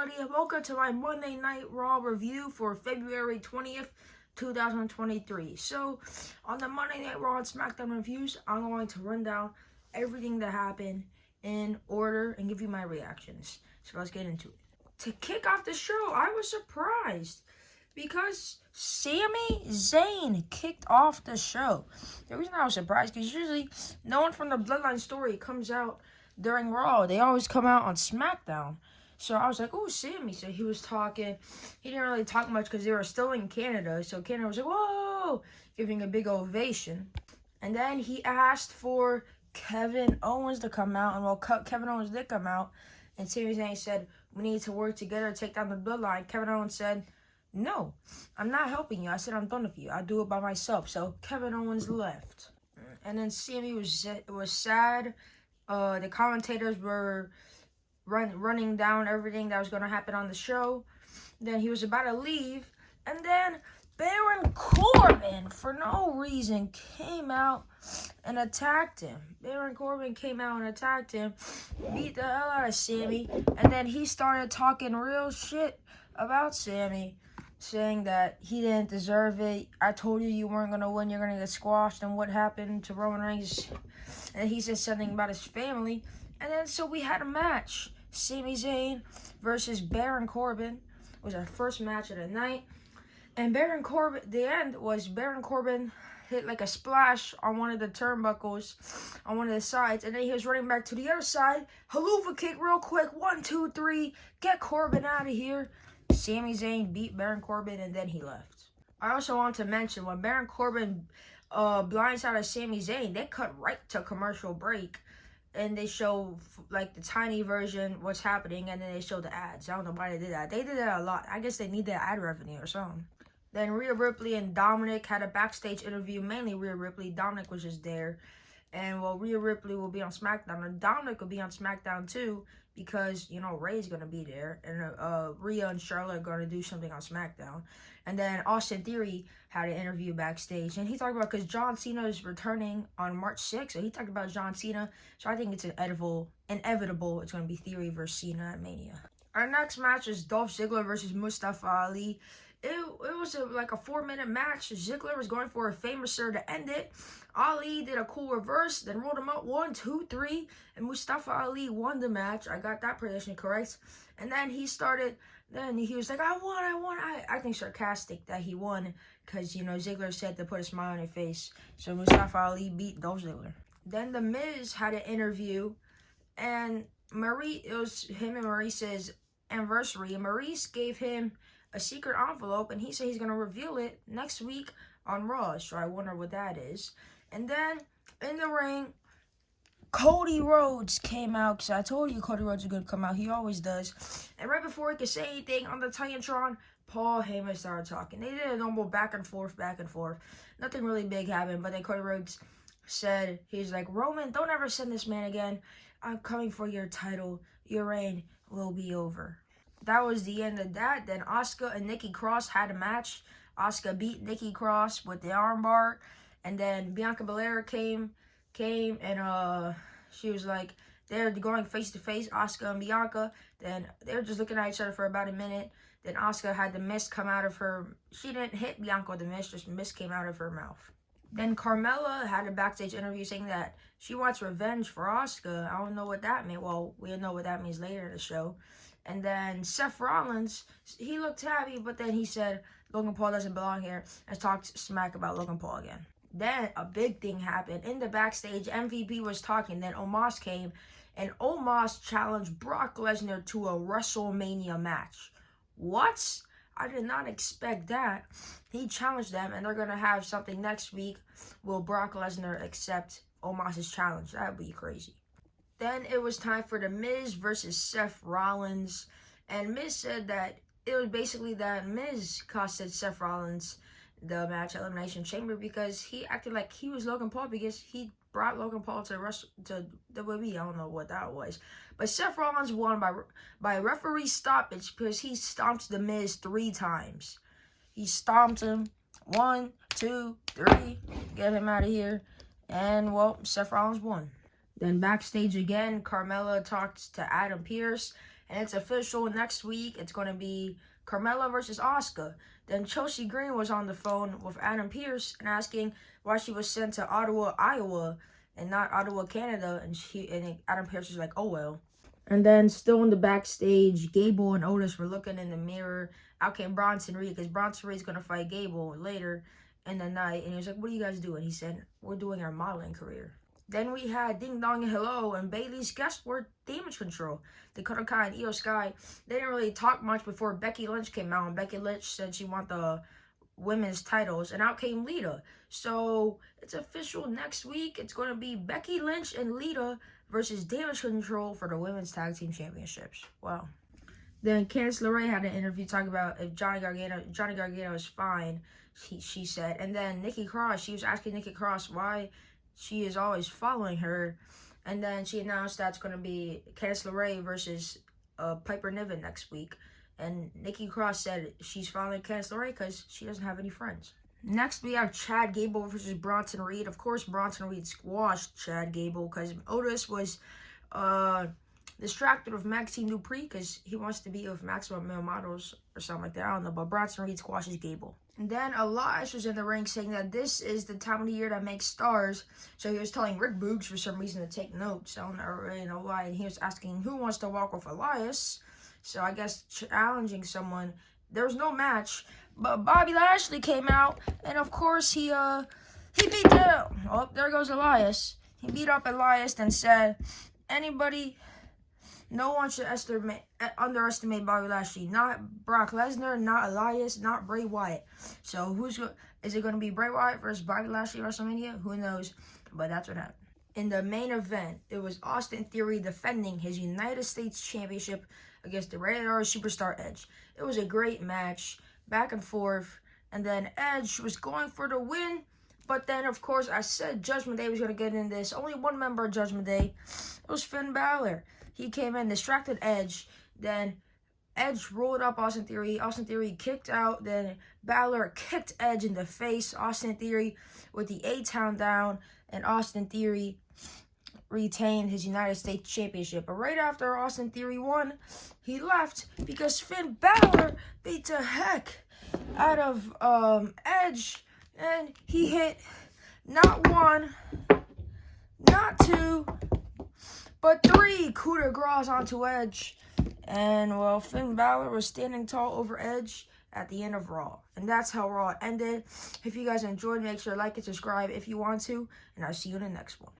everybody, and welcome to my Monday Night Raw review for February 20th, 2023. So, on the Monday Night Raw and SmackDown reviews, I'm going to run down everything that happened in order and give you my reactions. So let's get into it. To kick off the show, I was surprised because Sami Zayn kicked off the show. The reason I was surprised because usually no one from the Bloodline story comes out during Raw. They always come out on SmackDown. So I was like, oh, Sammy. So he was talking. He didn't really talk much because they were still in Canada. So Canada was like, whoa, giving a big ovation. And then he asked for Kevin Owens to come out. And well, Kevin Owens did come out. And Sami Zayn said, we need to work together to take down the Bloodline. Kevin Owens said, no, I'm not helping you. I said I'm done with you. I'll do it by myself. So Kevin Owens left. And then Sammy was sad. The commentators were running down everything that was going to happen on the show. Then he was about to leave. And then Baron Corbin, for no reason, came out and attacked him. Baron Corbin came out and attacked him, beat the hell out of Sammy. And then he started talking real shit about Sammy, saying that he didn't deserve it. I told you weren't going to win. You're going to get squashed. And what happened to Roman Reigns? And he said something about his family. And then so we had a match. Sami Zayn versus Baron Corbin. It was our first match of the night. And Baron Corbin, the end was Baron Corbin hit like a splash on one of the turnbuckles on one of the sides. And then he was running back to the other side. Haluva kick real quick. 1, 2, 3. Get Corbin out of here. Sami Zayn beat Baron Corbin and then he left. I also want to mention when Baron Corbin blindsided Sami Zayn, they cut right to commercial break. And they show, like, the tiny version, what's happening, and then they show the ads. I don't know why they did that. They did that a lot. I guess they need that ad revenue or something. Then Rhea Ripley and Dominic had a backstage interview, mainly Rhea Ripley. Dominic was just there. And, well, Rhea Ripley will be on SmackDown. And Dominic will be on SmackDown, too, because, you know, Ray's going to be there. And Rhea and Charlotte are going to do something on SmackDown. And then Austin Theory had an interview backstage. And he talked about, because John Cena is returning on March 6th. So he talked about John Cena. So I think it's inevitable. It's going to be Theory versus Cena at Mania. Our next match is Dolph Ziggler versus Mustafa Ali. It was like a 4-minute match. Ziggler was going for a famouser to end it. Ali did a cool reverse, then rolled him out 1, 2, 3, and Mustafa Ali won the match. I got that prediction correct. And then he was like, I won. I think sarcastic that he won because, you know, Ziggler said to put a smile on his face. So Mustafa Ali beat Dolph Ziggler. Then The Miz had an interview, and it was him and Maurice's anniversary, and Maurice gave him a secret envelope, and he said he's going to reveal it next week on Raw. So I wonder what that is. And then in the ring, Cody Rhodes came out, because I told you Cody Rhodes was going to come out. He always does. And right before he could say anything on the Titantron, Paul Heyman started talking. They did a normal back and forth. Nothing really big happened, but then Cody Rhodes said, he's like, Roman, don't ever send this man again. I'm coming for your title. Your reign will be over. That was the end of that. Then Asuka and Nikki Cross had a match. Asuka beat Nikki Cross with the armbar. And then Bianca Belair came and she was like, they're going face to face, Asuka and Bianca. Then they were just looking at each other for about a minute. Then Asuka had the mist come out of her. She didn't hit Bianca with the mist, just mist came out of her mouth. Then Carmella had a backstage interview saying that she wants revenge for Asuka. I don't know what that meant. Well, we'll know what that means later in the show. And then Seth Rollins, he looked happy, but then he said Logan Paul doesn't belong here and talked smack about Logan Paul again. Then a big thing happened. In the backstage, MVP was talking. Then Omos came, and Omos challenged Brock Lesnar to a WrestleMania match. What? I did not expect that. He challenged them, and they're going to have something next week. Will Brock Lesnar accept Omos' challenge? That would be crazy. Then it was time for The Miz versus Seth Rollins. And Miz said that it was basically that Miz costed Seth Rollins the match at Elimination Chamber because he acted like he was Logan Paul because he brought Logan Paul to WWE. I don't know what that was. But Seth Rollins won by referee stoppage because he stomped The Miz 3 times. He stomped him. 1, 2, 3. Get him out of here. And, well, Seth Rollins won. Then backstage again, Carmella talked to Adam Pearce. And it's official next week. It's going to be Carmella versus Asuka. Then Chelsea Green was on the phone with Adam Pearce and asking why she was sent to Ottawa, Iowa, and not Ottawa, Canada. And Adam Pearce was like, oh well. And then still in the backstage, Gable and Otis were looking in the mirror. Out came Bronson Reed, because Bronson Reed's going to fight Gable later in the night. And he was like, what are you guys doing? He said, we're doing our modeling career. Then we had Ding Dong Hello and Bailey's guest were Damage Control. Dakota Kai and Io Sky. They didn't really talk much before Becky Lynch came out. And Becky Lynch said she wanted the women's titles. And out came Lita. So it's official next week. It's going to be Becky Lynch and Lita versus Damage Control for the women's tag team championships. Wow. Then Candice LeRae had an interview talking about if Johnny Gargano is fine, she said. And then Nikki Cross, she was asking Nikki Cross why she is always following her. And then she announced that's going to be Candice LeRae versus Piper Niven next week. And Nikki Cross said she's following Candice LeRae because she doesn't have any friends. Next, we have Chad Gable versus Bronson Reed. Of course, Bronson Reed squashed Chad Gable because Otis was distracted with Maxine Dupree because he wants to be with Maximum Male Models or something like that. I don't know, but Bronson Reed squashes Gable. And then Elias was in the ring saying that this is the time of the year that makes stars. So he was telling Rick Boogs for some reason to take notes. I don't really know why. And he was asking who wants to walk with Elias. So I guess challenging someone. There was no match, but Bobby Lashley came out, and of course he beat down. Oh, there goes Elias. He beat up Elias and said, no one should underestimate Bobby Lashley. Not Brock Lesnar, not Elias, not Bray Wyatt. So is it going to be Bray Wyatt versus Bobby Lashley at WrestleMania? Who knows? But that's what happened. In the main event, it was Austin Theory defending his United States Championship against the Rated R Superstar Edge. It was a great match, back and forth, and then Edge was going for the win, but then, of course, I said Judgment Day was going to get in this. Only one member of Judgment Day. It was Finn Balor. He came in, distracted Edge, then Edge rolled up Austin Theory. Austin Theory kicked out, then Balor kicked Edge in the face. Austin Theory with the A-Town down, and Austin Theory retained his United States Championship. But right after Austin Theory won, he left because Finn Balor beat the heck out of Edge, and he hit not one, not two, but three coup de grace onto Edge. And, well, Finn Balor was standing tall over Edge at the end of Raw. And that's how Raw ended. If you guys enjoyed, make sure to like and subscribe if you want to. And I'll see you in the next one.